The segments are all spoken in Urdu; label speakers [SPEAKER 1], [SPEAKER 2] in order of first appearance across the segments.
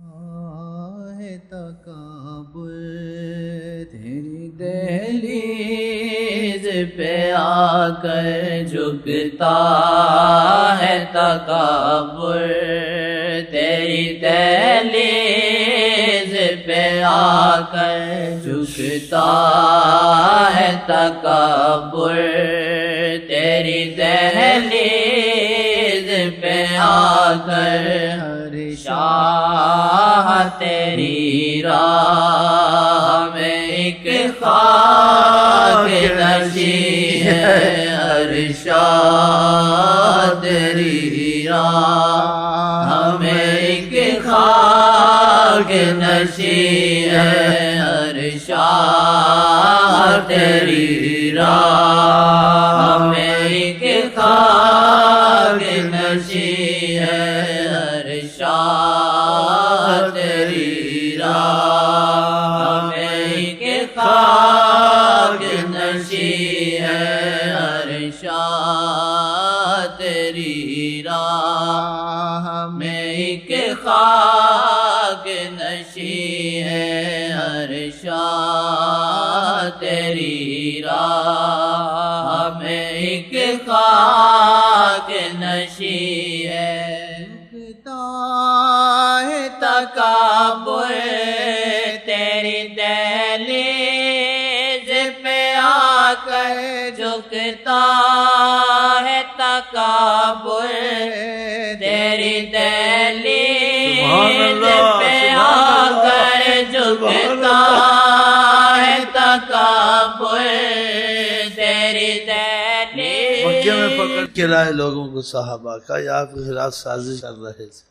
[SPEAKER 1] ہے تکبر تیری دہلیز پہ آ کر جھکتا ہے تکبر تیری دہلیز پہ آ کر جھکتا ہے تکبر تیری دہلیز پہ آ کر ہر شاہ تیری راہ میں ایک خاک نشین ہے ہر شاہ تیری راہ میں ایک خاک نشین ہے ہر شاہ تیری راہ میں ایک خاک نشین ہے ہر شاہ تیری راہ میں ایک خاک نشین ہے ہر شاہ تیری راہ میں ایک خاک نشین ہے ہر شاہ تیری راہ میں ایک خاک نشین ہے تکبر تیری دہلیز پہ آ کر جھکتا ہے تکبر تیری دہلیز پہ آ کر جھکتا ہے تکبر تیری دہلیز
[SPEAKER 2] مکے میں پکڑ کے لائے لوگوں کو صحابہ کا یا آپ کے خلاف سازش کر رہے تھے،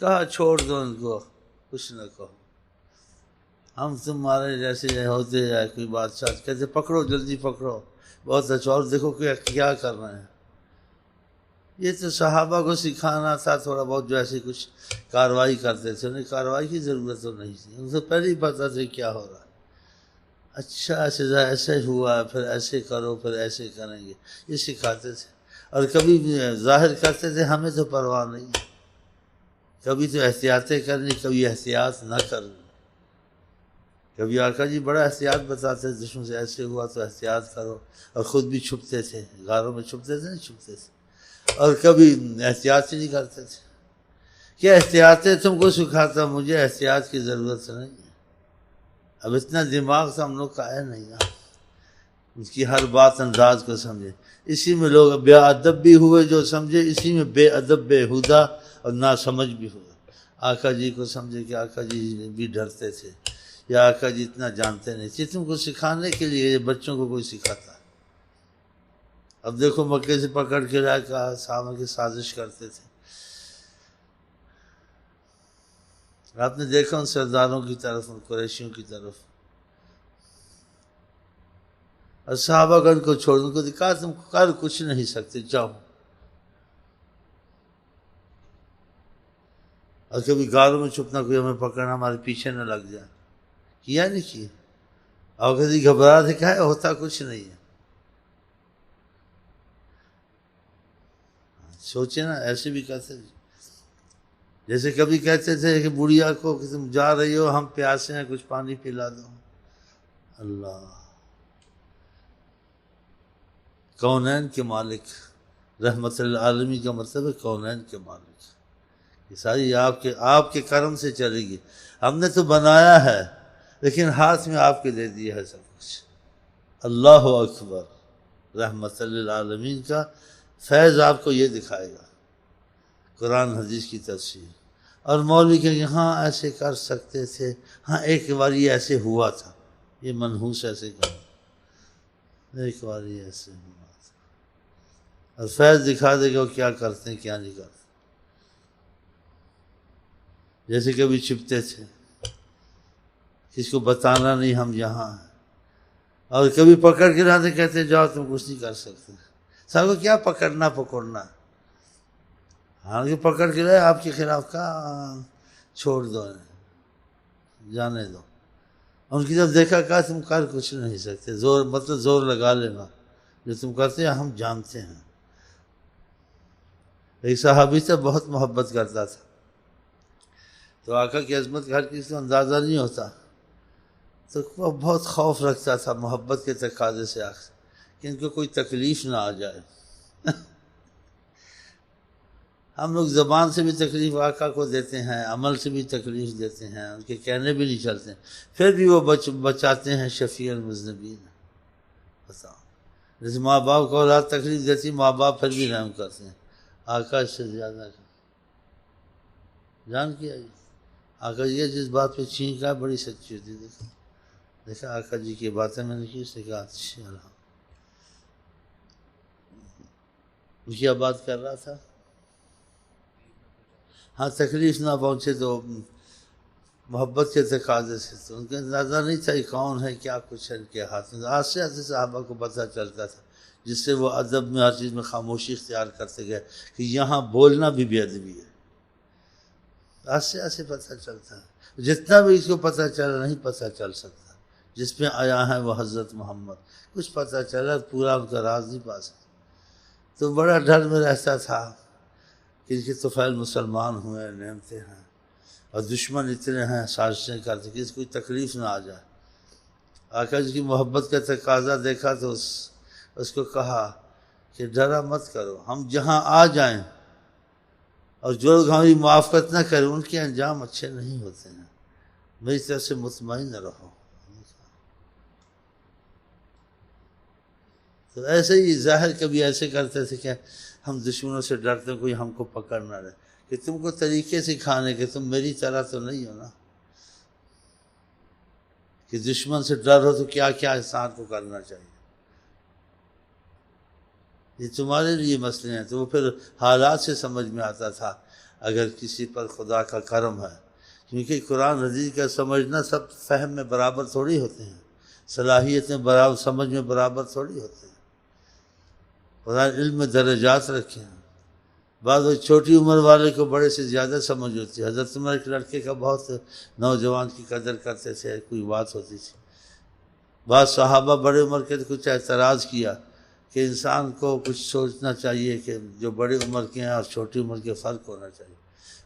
[SPEAKER 2] کہا چھوڑ دو ان کو، کچھ نہ کہو، ہم تمہارے جیسے ہوتے یا کوئی بادشاہ کہتے پکڑو جلدی پکڑو، بہت اچھا، اور دیکھو کہ کیا کر رہے ہیں۔ یہ تو صحابہ کو سکھانا تھا تھوڑا بہت، جو ایسے کچھ کارروائی کرتے تھے، انہیں کارروائی کی ضرورت تو نہیں تھی، ان سے پہلے ہی پتہ تھا کیا ہو رہا ہے۔ اچھا ایسے ہوا پھر ایسے کرو پھر ایسے کریں گے، یہ سکھاتے تھے، اور کبھی ظاہر کرتے تھے ہمیں تو پرواہ نہیں، کبھی تو احتیاطیں کرنی، کبھی احتیاط نہ کرنی۔ کبھی آقا جی بڑا احتیاط بتاتے تھے، دشمن سے ایسے ہوا تو احتیاط کرو، اور خود بھی چھپتے تھے، غاروں میں چھپتے تھے نہیں چھپتے تھے، اور کبھی احتیاط ہی نہیں کرتے تھے۔ کیا احتیاطیں تم کو سکھاتا، مجھے احتیاط کی ضرورت نہیں ہے، اب اتنا دماغ تو ہم لوگ کا ہے نہیں نا، اس کی ہر بات انداز کو سمجھے۔ اسی میں لوگ بے ادب بھی ہوئے جو سمجھے، اسی میں بے ادب بےہودہ اور ناسمجھ بھی ہوئے۔ آقا جی کو سمجھے کہ آقا جی بھی ڈرتے تھے، یا آقا جی اتنا جانتے نہیں تھے، تم کو سکھانے کے لیے بچوں کو کوئی سکھاتا ہے۔ اب دیکھو مکے سے پکڑ کے لائے، کہا صحابہ کی سازش کرتے تھے۔ آپ نے دیکھا ان سرداروں کی طرف، ان قریشیوں کی طرف، اور صحابہ کو ان کو چھوڑ، ان کو دکھا تم کر کچھ نہیں سکتے، جاؤ۔ اور کبھی غاروں میں چھپنا، کوئی ہمیں پکڑنا، ہمارے پیچھے نہ لگ جائے، کیا نہیں کیا، اور کبھی گھبرا سے کہا ہوتا کچھ نہیں ہے۔ سوچے نا، ایسے بھی کہتے تھے، جیسے کبھی کہتے تھے کہ بڑھیا کو کہ تم جا رہی ہو، ہم پیاسے ہیں، کچھ پانی پلا دو۔ اللہ، کونین کے مالک، رحمت للعالمین کا مطلب ہے کونین کے مالک، یہ ساری آپ کے کرم سے چلے گی، ہم نے تو بنایا ہے لیکن ہاتھ میں آپ کے دے دیا ہے سب کچھ۔ اللہ اکبر، رحمت للعالمین کا فیض آپ کو یہ دکھائے گا، قرآن حدیث کی تفسیر۔ اور مولوی کہ ہاں ایسے کر سکتے تھے، ہاں ایک بار یہ ایسے ہوا تھا، یہ منحوس ایسے کہا، ایک بار یہ ایسے ہوا تھا، اور فیض دکھا دے گا وہ کیا کرتے ہیں کیا نہیں کرتے۔ جیسے کبھی چھپتے تھے، کس کو بتانا نہیں ہم یہاں ہیں، اور کبھی پکڑ کے لاتے کہتے جاؤ تم کچھ نہیں کر سکتے، سب کو کیا پکڑنا حالانکہ پکڑ کے لائے آپ کے خلاف کا چھوڑ دو، جانے دو۔ ان کی جب دیکھا کہا تم کر کچھ نہیں سکتے، زور لگا لینا، جو تم کرتے ہیں ہم جانتے ہیں۔ ایک صحابی سے بہت محبت کرتا تھا، تو آقا کی عظمت کا ہر کسی کو اندازہ نہیں ہوتا، تو وہ بہت خوف رکھتا تھا محبت کے تقاضے سے کہ ان کو کوئی تکلیف نہ آ جائے۔ ہم لوگ زبان سے بھی تکلیف آقا کو دیتے ہیں، عمل سے بھی تکلیف دیتے ہیں، ان کے کہنے بھی نہیں چلتے، پھر بھی وہ بچاتے ہیں شفیع المذنبین۔ بتاؤ، جیسے ماں باپ کو اولاد تکلیف دیتی، ماں باپ پھر بھی رحم کرتے ہیں، آقا اس سے زیادہ جان کیا یہ آقا یہ جس بات پہ چھینکا بڑی سچی ہوتی ہے۔ دیکھا آقا جی کی باتیں میں نے کی، اس نے کہا اچھا الحمد۔ کیا بات کر رہا تھا؟ ہاں، تکلیف نہ پہنچے تو محبت کے تقاضے سے، تو ان کا اندازہ نہیں تھا یہ کون ہے، کیا کچھ ہے ان کے ہاتھ میں۔ آہستہ آہستہ صحابہ کو پتہ چلتا تھا، جس سے وہ ادب میں ہر چیز میں خاموشی اختیار کرتے گئے کہ یہاں بولنا بھی بے ادبی ہے۔ آہستہ آہستہ پتہ چلتا ہے، جتنا بھی اس کو پتہ چلا نہیں پتہ چل سکتا، جس میں آیا ہے وہ حضرت محمد، کچھ پتہ چلا پورا ان کا راز نہیں پا سکتا۔ تو بڑا ڈر میں رہتا تھا کہ ان کے طفیل مسلمان ہوئے، نعمتیں ہیں، اور دشمن اتنے ہیں، سازشیں کرتے کہ اس کوئی تکلیف نہ آ جائے۔ آقا جی کی محبت کا تقاضا دیکھا تو اس کو کہا کہ ڈرا مت کرو، ہم جہاں آ جائیں اور جو لوگ ہماری موافقت نہ کریں ان کے انجام اچھے نہیں ہوتے ہیں، میری طرف سے مطمئن رہو۔ تو ایسے ہی ظاہر کبھی ایسے کرتے تھے کہ ہم دشمنوں سے ڈرتے ہیں کوئی ہم کو پکڑ نہ رہے، کہ تم کو طریقے سکھانے کہ تم میری طرح تو نہیں ہو نا، کہ دشمن سے ڈر ہو تو کیا کیا انسان کو کرنا چاہیے، یہ تمہارے لیے مسئلے ہیں۔ تو وہ پھر حالات سے سمجھ میں آتا تھا اگر کسی پر خدا کا کرم ہے، کیونکہ قرآن حدیث کا سمجھنا سب فہم میں برابر تھوڑی ہوتے ہیں، صلاحیتیں برابر سمجھ میں برابر تھوڑی ہوتے ہیں۔ قرآن علم میں درجات رکھے ہیں، بعض چھوٹی عمر والے کو بڑے سے زیادہ سمجھ ہوتی ہے۔ حضرت عمر ایک لڑکے کا بہت نوجوان کی قدر کرتے تھے، کوئی بات ہوتی تھی، بعض صحابہ بڑے عمر کے کچھ اعتراض کیا کہ انسان کو کچھ سوچنا چاہیے کہ جو بڑی عمر کے ہیں اور چھوٹی عمر کے فرق ہونا چاہیے۔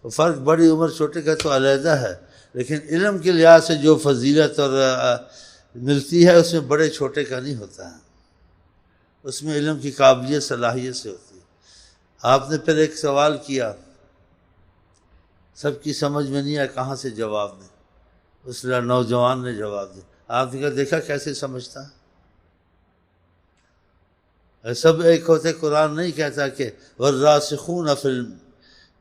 [SPEAKER 2] وہ فرق بڑی عمر چھوٹے کا تو علیحدہ ہے، لیکن علم کے لحاظ سے جو فضیلت اور ملتی ہے اس میں بڑے چھوٹے کا نہیں ہوتا ہے، اس میں علم کی قابلیت صلاحیت سے ہوتی ہے۔ آپ نے پھر ایک سوال کیا، سب کی سمجھ میں نہیں آیا کہاں سے جواب دیں، اس نوجوان نے جواب دیا، آپ نے کہا دیکھا کیسے سمجھتا ہے، سب ایک ہوتے۔ قرآن نہیں کہتا کہ والراسخون فی العلم،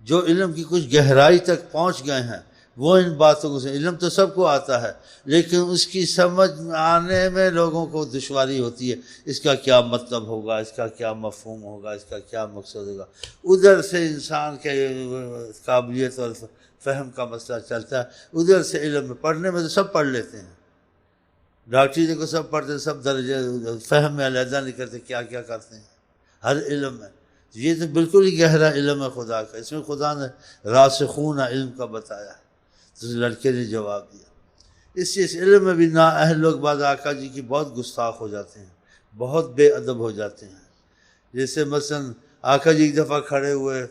[SPEAKER 2] جو علم کی کچھ گہرائی تک پہنچ گئے ہیں وہ ان باتوں کو، علم تو سب کو آتا ہے لیکن اس کی سمجھ آنے میں لوگوں کو دشواری ہوتی ہے، اس کا کیا مطلب ہوگا، اس کا کیا مفہوم ہوگا، اس کا کیا مقصد ہوگا، ادھر سے انسان کے قابلیت اور فہم کا مسئلہ چلتا ہے، ادھر سے علم میں پڑھنے میں تو سب پڑھ لیتے ہیں، ڈاکٹری کو سب پڑھتے ہیں، سب درجے فہم میں علیحدہ نہیں کرتے کیا کیا کرتے ہیں ہر علم میں۔ یہ تو بالکل ہی گہرا علم ہے خدا کا، اس میں خدا نے راسخون علم کا بتایا ہے۔ تو لڑکے نے جواب دیا، اس علم میں بھی نااہل لوگ بعد آقا جی کی بہت گستاخ ہو جاتے ہیں، بہت بے ادب ہو جاتے ہیں۔ جیسے مثلا آقا جی ایک دفعہ کھڑے ہوئے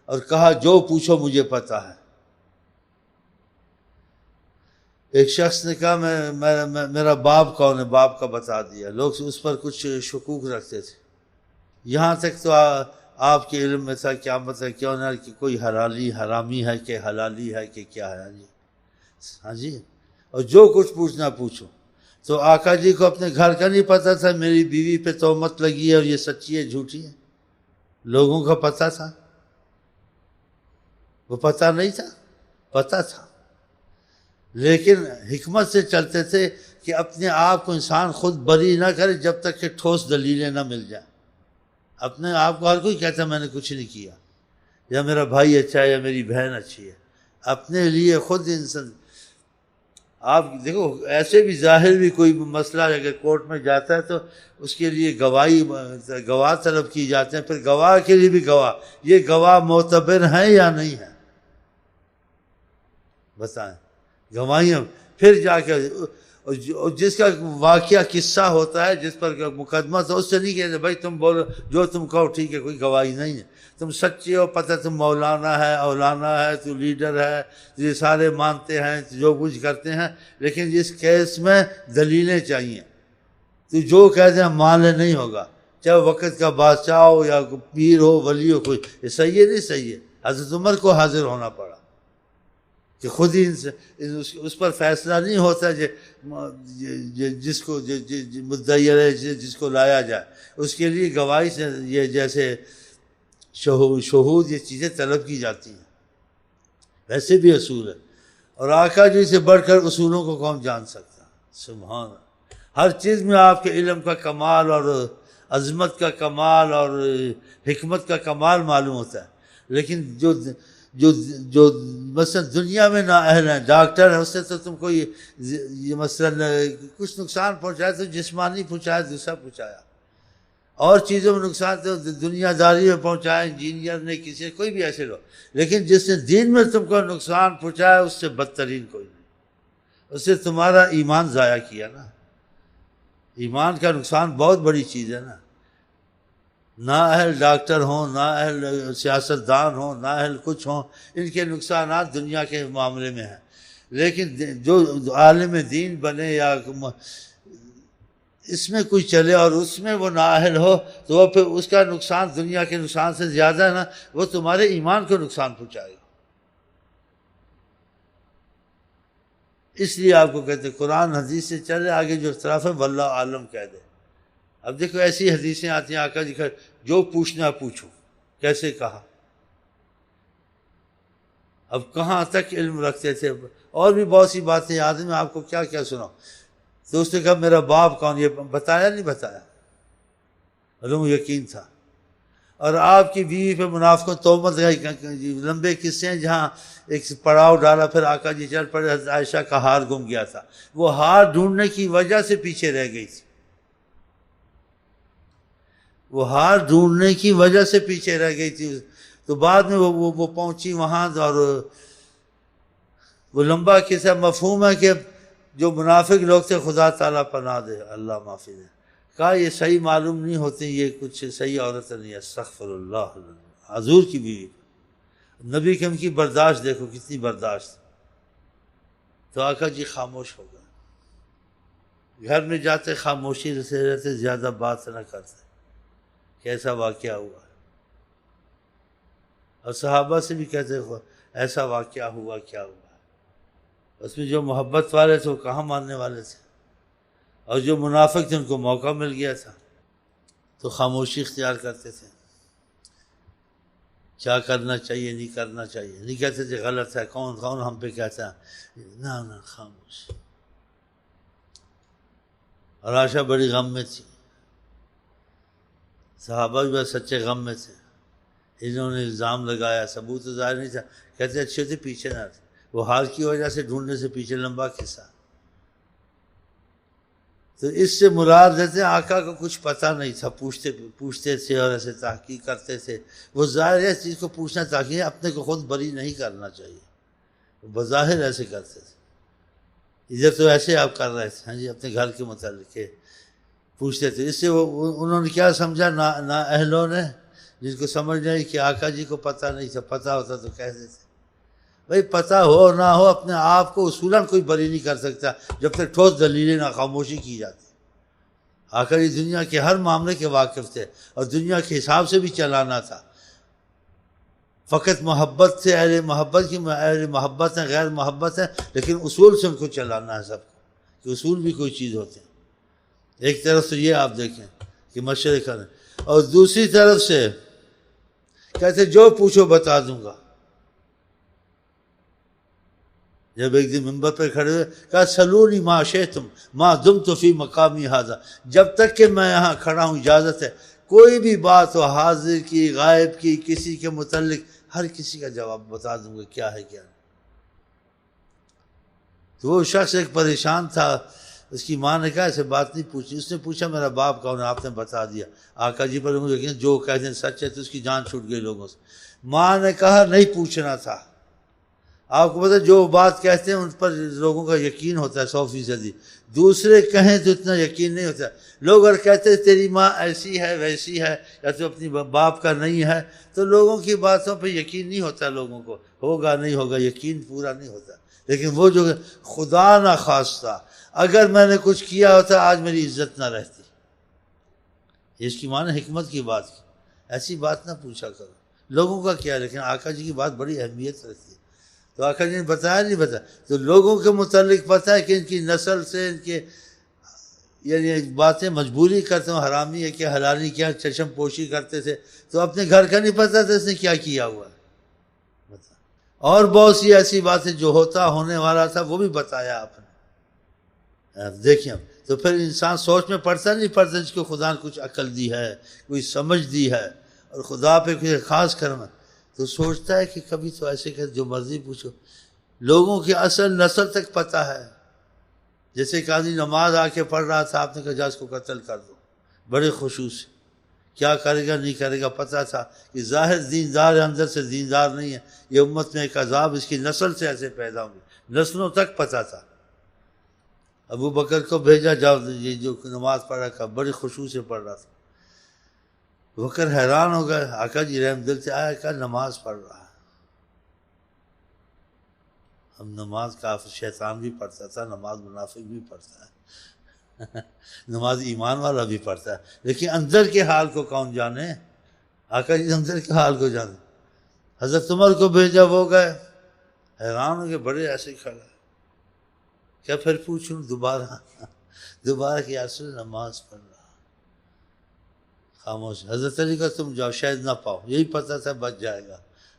[SPEAKER 2] اور کہا جو پوچھو مجھے پتہ ہے۔ ایک شخص نے کہا میرا باپ کون ہے، باپ کا بتا دیا، لوگ اس پر کچھ شکوک رکھتے تھے، یہاں تک تو آپ کے علم میں تھا کیا مطلب کیوں نہ کہ کوئی حلالی حرامی ہے کہ حلالی ہے کہ کیا ہے جی، ہاں جی، اور جو کچھ پوچھنا پوچھو۔ تو آقا جی کو اپنے گھر کا نہیں پتہ تھا میری بیوی پہ تہمت لگی ہے اور یہ سچی ہے جھوٹی ہے، لوگوں کا پتہ تھا، وہ پتہ نہیں تھا، پتہ تھا، لیکن حکمت سے چلتے تھے کہ اپنے آپ کو انسان خود بری نہ کرے جب تک کہ ٹھوس دلیلیں نہ مل جائیں۔ اپنے آپ کو ہر کوئی کہتا ہے میں نے کچھ نہیں کیا، یا میرا بھائی اچھا ہے یا میری بہن اچھی ہے، اپنے لیے خود انسان۔ آپ دیکھو ایسے بھی ظاہر بھی کوئی مسئلہ اگر کورٹ میں جاتا ہے تو اس کے لیے گواہ طلب کی جاتے ہیں، پھر گواہ کے لیے بھی گواہ، یہ گواہ معتبر ہیں یا نہیں ہیں بتائیں، گواہیاں پھر جا کے، اور جس کا واقعہ قصہ ہوتا ہے، جس پر مقدمہ، تو اس سے نہیں کہتے بھائی تم بولو جو تم کہو ٹھیک ہے، کوئی گواہی نہیں ہے، تم سچے ہو، پتہ تم مولانا ہے، اولانا ہے، تو لیڈر ہے، یہ سارے مانتے ہیں، جو کچھ کرتے ہیں، لیکن جس کیس میں دلیلیں چاہیے، تو جو کہتے ہیں مان لے نہیں ہوگا، چاہے وقت کا بادشاہ ہو یا پیر ہو، ولی ہو، کوئی یہ صحیح ہے نہیں صحیح ہے۔ حضرت عمر کو حاضر ہونا پڑا کہ خود ہی اس پر فیصلہ نہیں ہوتا جس کو مدعی ہے، جس کو لایا جائے، اس کے لیے گواہی سے یہ جیسے شہود یہ چیزیں طلب کی جاتی ہیں، ویسے بھی اصول ہے، اور آقا جی سے بڑھ کر اصولوں کو کون جان سکتا؟ سبحان اللہ۔ ہر چیز میں آپ کے علم کا کمال اور عظمت کا کمال اور حکمت کا کمال معلوم ہوتا ہے، لیکن جو مثلا دنیا میں نااہل ہیں، ڈاکٹر ہے، اس سے تو تم کو یہ مثلا کچھ نقصان پہنچایا تو جسمانی پہنچایا، دوسرا پہنچایا، اور چیزوں میں نقصان تو دنیا داری میں پہنچایا، انجینئر نے، کسی کوئی بھی ایسے لوگ، لیکن جس نے دین میں تم کو نقصان پہنچایا اس سے بدترین کوئی نہیں، اس سے تمہارا ایمان ضائع کیا نا۔ ایمان کا نقصان بہت بڑی چیز ہے نا۔ نااہل ڈاکٹر ہوں، نااہل سیاستدان ہوں، نااہل کچھ ہوں، ان کے نقصانات دنیا کے معاملے میں ہیں، لیکن جو عالم دین بنے یا اس میں کوئی چلے اور اس میں وہ نااہل ہو، تو وہ پھر اس کا نقصان دنیا کے نقصان سے زیادہ ہے نا، وہ تمہارے ایمان کو نقصان پہنچائے گا۔ اس لیے آپ کو کہتے ہیں قرآن حدیث سے چلے، آگے جو اختلاف ہے واللہ عالم کہہ دے۔ اب دیکھو ایسی حدیثیں آتی ہیں، آقا جی کا جو پوچھنا پوچھو، کیسے کہا، اب کہاں تک علم رکھتے تھے، اور بھی بہت سی باتیں یاد ہیں، میں آپ کو کیا کیا سناؤں۔ تو اس نے کہا میرا باپ کون، یہ بتایا نہیں بتایا، علم یقین تھا، اور آپ کی بیوی پہ منافقوں تہمت لگائی، لمبے قصے ہیں، جہاں ایک پڑاؤ ڈالا، پھر آقا جی چل پڑے، حضرت عائشہ کا ہار گم گیا تھا، وہ ہار ڈھونڈنے کی وجہ سے پیچھے رہ گئی تھی، وہ ہار ڈھونڈنے کی وجہ سے پیچھے رہ گئی تھی، تو بعد میں وہ پہنچی وہاں، اور وہ لمبا قصہ، مفہوم ہے کہ جو منافق لوگ تھے خدا تعالیٰ پناہ دے، اللہ معافی دے، کہا یہ صحیح معلوم نہیں ہوتی، یہ کچھ صحیح عورت نہیں ہے، استغفر اللہ، حضور کی بیوی، نبی کے ان کی برداشت دیکھو کتنی برداشت، تو آقا جی خاموش ہو گئے، گھر میں جاتے خاموشی سے رہتے، زیادہ بات نہ کرتے، کیسا واقعہ ہوا، اور صحابہ سے بھی کہتے ایسا واقعہ ہوا، کیا ہوا، اس میں جو محبت والے تھے وہ کہاں ماننے والے تھے، اور جو منافق تھے ان کو موقع مل گیا تھا تو خاموشی اختیار کرتے تھے، کیا کرنا چاہیے نہیں کرنا چاہیے، نہیں کہتے تھے غلط ہے، کون ہم پہ کہتا ہے، نہ خاموش۔ اور عائشہ بڑی غم میں تھی، صحابہ بھی بس سچے غم میں تھے، انہوں نے الزام لگایا، ثبوت تو ظاہر نہیں تھا، کہتے اچھے تھے پیچھے نہ تھے، وہ حال کی وجہ سے ڈھونڈنے سے پیچھے، لمبا قصہ۔ تو اس سے مراد رہتے آقا کو کچھ پتہ نہیں تھا، پوچھتے تھے اور ایسے تحقیق کرتے تھے، وہ ظاہر ہے اس چیز کو پوچھنا تاکہ اپنے کو خود بری نہیں کرنا چاہیے، وہ بظاہر ایسے کرتے تھے، ادھر تو ایسے آپ کر رہے تھے، ہاں جی، اپنے گھر کے متعلق پوچھتے تھے، اس سے انہوں نے کیا سمجھا، نا اہلوں نے، جن کو سمجھ نہیں کہ آقا جی کو پتہ نہیں تھا، پتہ ہوتا تو کہہ دیتے، بھائی پتہ ہو نہ ہو اپنے آپ کو اصولاً کوئی بری نہیں کر سکتا جب تک ٹھوس دلیلیں نہ خاموشی کی جاتی۔ آخر یہ دنیا کے ہر معاملے کے واقف تھے اور دنیا کے حساب سے بھی چلانا تھا، فقط محبت سے، اہل محبت کی اہل محبت ہیں، غیر محبت ہیں، لیکن اصول سے ان کو چلانا ہے سب کو، کہ اصول بھی کوئی چیز ہوتے ہیں۔ ایک طرف سے یہ آپ دیکھیں کہ مشرق ہے، اور دوسری طرف سے کہتے جو پوچھو بتا دوں گا۔ جب ایک دن منبر پہ کھڑے ہوئے کہا سلونی ما شئتم ما دمت فی مقامی ھذا، جب تک کہ میں یہاں کھڑا ہوں اجازت ہے، کوئی بھی بات ہو، حاضر کی، غائب کی، کسی کے متعلق، ہر کسی کا جواب بتا دوں گا، کیا ہے کیا نہیں۔ تو وہ شخص ایک پریشان تھا، اس کی ماں نے کہا ایسے بات نہیں پوچھی، اس نے پوچھا میرا باپ کون ہے، آپ نے بتا دیا، آقا جی پر مجھے جو کہتے ہیں سچ ہے، تو اس کی جان چھوٹ گئی لوگوں سے۔ ماں نے کہا نہیں پوچھنا تھا، آپ کو پتہ جو بات کہتے ہیں ان پر لوگوں کا یقین ہوتا ہے 100%، دوسرے کہیں تو اتنا یقین نہیں ہوتا. لوگ اگر کہتے ہیں تیری ماں ایسی ہے ویسی ہے یا تو اپنی باپ کا نہیں ہے تو لوگوں کی باتوں پہ یقین نہیں ہوتا، لوگوں کو ہوگا نہیں ہوگا یقین پورا نہیں ہوتا. لیکن وہ جو خدا نہ خواستہ اگر میں نے کچھ کیا ہوتا آج میری عزت نہ رہتی. اس کی معنی حکمت کی بات کی، ایسی بات نہ پوچھا کرو لوگوں کا کیا. لیکن آقا جی کی بات بڑی اہمیت رکھتی ہے. تو آقا جی نے بتایا نہیں بتایا تو لوگوں کے متعلق پتہ ہے کہ ان کی نسل سے ان کے یعنی باتیں مجبوری کرتے ہیں، حرامی ہے کیا حلالی کیا، چشم پوشی کرتے تھے تو اپنے گھر کا نہیں پتہ تھا اس نے کیا کیا ہوا ہے. اور بہت سی ایسی باتیں جو ہونے والا تھا وہ بھی بتایا آپ نے. دیکھیں تو پھر انسان سوچ میں پڑتا نہیں پڑتا جس کو خدا نے کچھ عقل دی ہے، کوئی سمجھ دی ہے اور خدا پہ کوئی خاص کرم ہے تو سوچتا ہے کہ کبھی تو ایسے کہ جو مرضی پوچھو لوگوں کی اصل نسل تک پتہ ہے. جیسے کہ آدمی نماز آ کے پڑھ رہا تھا، آپ نے کہا جا اس کو قتل کر دو، بڑے خشوع سے. کیا کرے گا نہیں کرے گا پتہ تھا کہ ظاہر دیندار ہے اندر سے دیندار نہیں ہے. یہ امت میں ایک عذاب اس کی نسل سے ایسے پیدا ہوں گے، نسلوں تک پتہ تھا. ابو بکر کو بھیجا جاؤ یہ جو نماز پڑھ رہا تھا بڑی خشوع سے پڑھ رہا تھا. بکر حیران ہو گئے، آقا جی رحم دل سے آیا کہ نماز پڑھ رہا ہے. ہم نماز کافر شیطان بھی پڑھتا تھا، نماز منافق بھی پڑھتا ہے نماز ایمان والا بھی پڑھتا ہے، لیکن اندر کے حال کو کون جانے. آقا جی اندر کے حال کو جانے. حضرت عمر کو بھیجا، وہ گئے، حیران ہو گئے، بڑے ایسے کھڑا. کیا پھر پوچھوں دوبارہ کہ اصل نماز پڑھ رہا. خاموش. حضرت علی کا تم جاؤ شاید نہ پاؤ، یہی پتہ تھا بچ جائے گا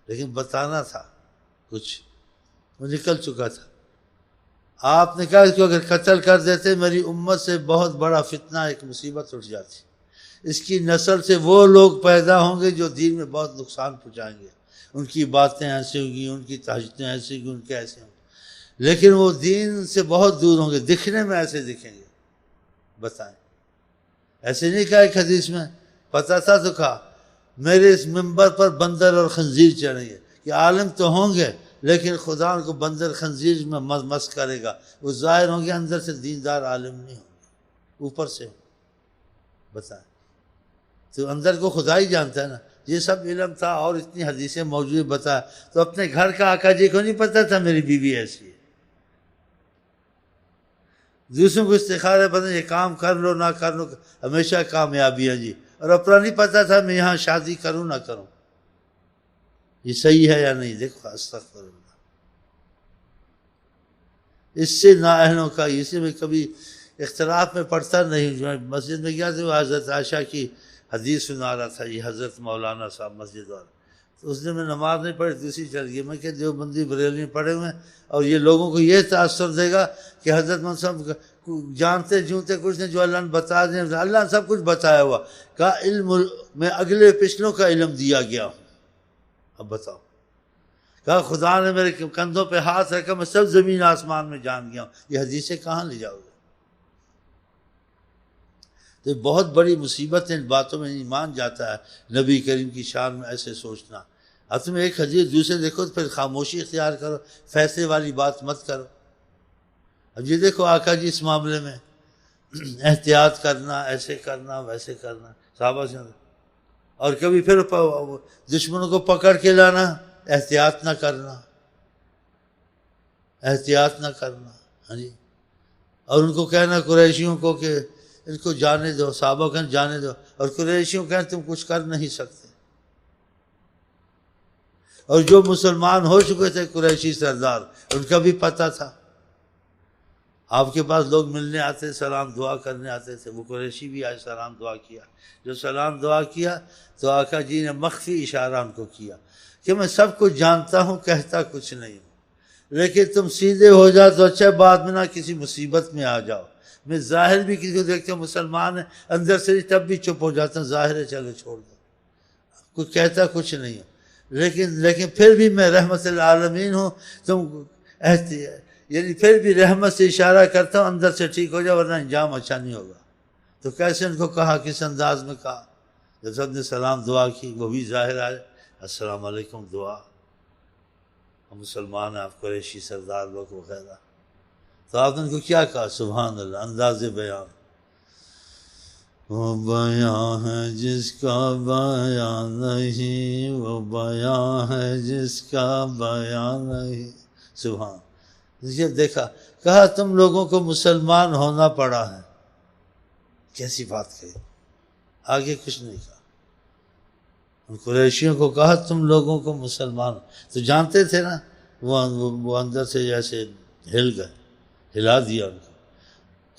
[SPEAKER 2] لیکن بتانا تھا کچھ، وہ نکل چکا تھا. آپ نے کہا کہ اگر قتل کر دیتے میری امت سے بہت بڑا فتنہ ایک مصیبت اٹھ جاتی. اس کی نسل سے وہ لوگ پیدا ہوں گے جو دین میں بہت نقصان پہنچائیں گے. ان کی باتیں ایسی ہوں گی، ان کی تہجدیں ایسی ہوں گی، ان کے ایسے ہوں گے، لیکن وہ دین سے بہت دور ہوں گے، دکھنے میں ایسے دکھیں گے. بتائیں ایسے نہیں کہا ایک حدیث میں پتہ تھا تو کہا میرے اس منبر پر بندر اور خنزیر چڑھیں گے. کہ عالم تو ہوں گے لیکن خدا ان کو بندر خنزیر میں مس کرے گا. وہ ظاہر ہوں گے اندر سے دیندار عالم نہیں ہوں گے، اوپر سے. بتائیں تو اندر کو خدا ہی جانتا ہے نا. یہ سب علم تھا اور اتنی حدیثیں موجود بتایا تو اپنے گھر کا آقا جی کو نہیں پتہ تھا میری بیوی ایسی ہے. دوسروں کو استخارہ پتہ یہ کام کر لو نہ کر لو ہمیشہ کامیابی ہے جی، اور اپنا نہیں پتہ تھا میں یہاں شادی کروں نہ کروں، یہ صحیح ہے یا نہیں. دیکھو استغفر اللہ. اس سے نااہلوں کا اسی میں کبھی اختلاف میں پڑھتا نہیں. جو مسجد میں گیا تو حضرت عائشہ کی حدیث سنا رہا تھا، یہ حضرت مولانا صاحب مسجد والا. تو اس نے میں نماز نہیں پڑھی، دوسری چل گئی. میں کہ دیوبندی بریلوی پڑھے ہوئے ہیں اور یہ لوگوں کو یہ تاثر دے گا کہ حضرت صاحب جانتے جونتے کچھ نہیں، جو اللہ نے بتا دیں. اللہ نے سب کچھ بتایا ہوا. کہا علم میں اگلے پچھلوں کا علم دیا گیا ہوں. اب بتاؤ. کہا خدا نے میرے کندھوں پہ ہاتھ رکھا، میں سب زمین آسمان میں جان گیا ہوں. یہ حدیثیں کہاں لے جاؤ گے؟ تو بہت بڑی مصیبت ہے ان باتوں میں ایمان جاتا ہے. نبی کریم کی شان میں ایسے سوچنا. اب تم ایک حدیث دوسرے دیکھو تو پھر خاموشی اختیار کرو، فیصلے والی بات مت کرو. اب یہ دیکھو آقا جی اس معاملے میں احتیاط کرنا، ایسے کرنا ویسے کرنا صحابہ سے. اور کبھی پھر دشمنوں کو پکڑ کے لانا، احتیاط نہ کرنا، احتیاط نہ کرنا. ہاں جی. اور ان کو کہنا قریشیوں کو کہ ان کو جانے دو، صحابہ کہنا جانے دو، اور قریشیوں کہنا تم کچھ کر نہیں سکتے. اور جو مسلمان ہو چکے تھے قریشی سردار ان کا بھی پتہ تھا. آپ کے پاس لوگ ملنے آتے، سلام دعا کرنے آتے تھے. وہ قریشی بھی آئے، سلام دعا کیا. جو سلام دعا کیا تو آقا جی نے مخفی اشارہ ان کو کیا کہ میں سب کچھ جانتا ہوں، کہتا کچھ نہیں ہوں، لیکن تم سیدھے ہو جاؤ تو اچھا، بعد میں نہ کسی مصیبت میں آ جاؤ. میں ظاہر بھی کسی کو دیکھتا ہوں مسلمان ہے، اندر سے تب بھی چپ ہو جاتا ہوں، ظاہر ہے چلو چھوڑ دو، کچھ کہتا کچھ نہیں ہوں. لیکن پھر بھی میں رحمت العالمین ہوں. تم یعنی پھر بھی رحمت سے اشارہ کرتا ہوں اندر سے ٹھیک ہو جائے ورنہ انجام اچھا نہیں ہوگا. تو کیسے ان کو کہا، کس انداز میں کہا؟ جب سب نے سلام دعا کی وہ بھی ظاہر آئے، السلام علیکم دعا. ہم مسلمان ہیں، آپ قریشی سردار لوگ وغیرہ. تو آپ نے ان کو کیا کہا؟ سبحان اللہ، انداز بیان. وہ بیان ہے جس کا بیان نہیں، وہ بیان ہے جس کا بیان نہیں. سبحان. یہ دیکھا، کہا تم لوگوں کو مسلمان ہونا پڑا ہے. کیسی بات کہی، آگے کچھ نہیں کہا. ان قریشیوں کو کہا تم لوگوں کو مسلمان، تو جانتے تھے نا، وہ اندر سے جیسے ہل گئے، ہلا دیا ان کو.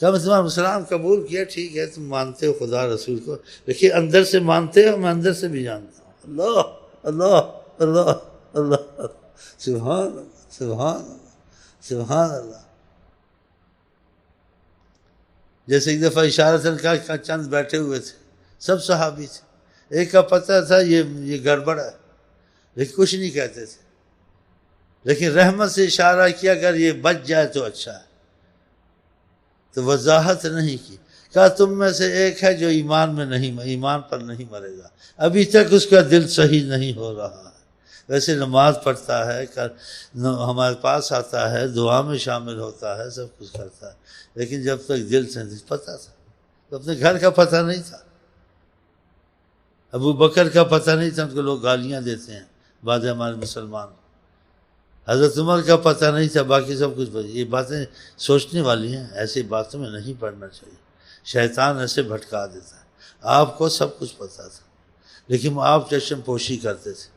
[SPEAKER 2] کیا میں تمہارا مسلمان قبول کیا، ٹھیک ہے تم مانتے ہو خدا رسول کو، لیکن اندر سے مانتے ہو؟ میں اندر سے بھی جانتا ہوں. اللہ اللہ اللہ اللہ، سبحان اللہ سبحان اللہ سبحان اللہ. جیسے ایک دفعہ اشارت کا چند بیٹھے ہوئے تھے، سب صحابی تھے. ایک کا پتہ تھا یہ گڑبڑ ہے، لیکن کچھ نہیں کہتے تھے. لیکن رحمت سے اشارہ کیا، اگر یہ بچ جائے تو اچھا ہے. تو وضاحت نہیں کی. کہا تم میں سے ایک ہے جو ایمان پر نہیں مرے گا، ابھی تک اس کا دل صحیح نہیں ہو رہا ہے. ویسے نماز پڑھتا ہے، ہمارے پاس آتا ہے، دعا میں شامل ہوتا ہے، سب کچھ کرتا ہے، لیکن جب تک دل سے پتہ تھا. تو اپنے گھر کا پتہ نہیں تھا. ابو بکر کا پتہ نہیں تھا، ان کو لوگ گالیاں دیتے ہیں بعد ہمارے مسلمان. حضرت عمر کا پتہ نہیں تھا، باقی سب کچھ. یہ باتیں سوچنے والی ہیں، ایسی باتوں میں نہیں پڑھنا چاہیے. شیطان ایسے بھٹکا دیتا ہے. آپ کو سب کچھ پتہ تھا، لیکن آپ چشم پوشی کرتے تھے.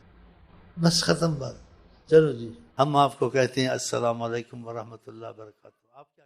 [SPEAKER 2] بس ختم بات. چلو جی، ہم آپ کو کہتے ہیں السلام علیکم ورحمۃ اللہ وبرکاتہ. آپ کیا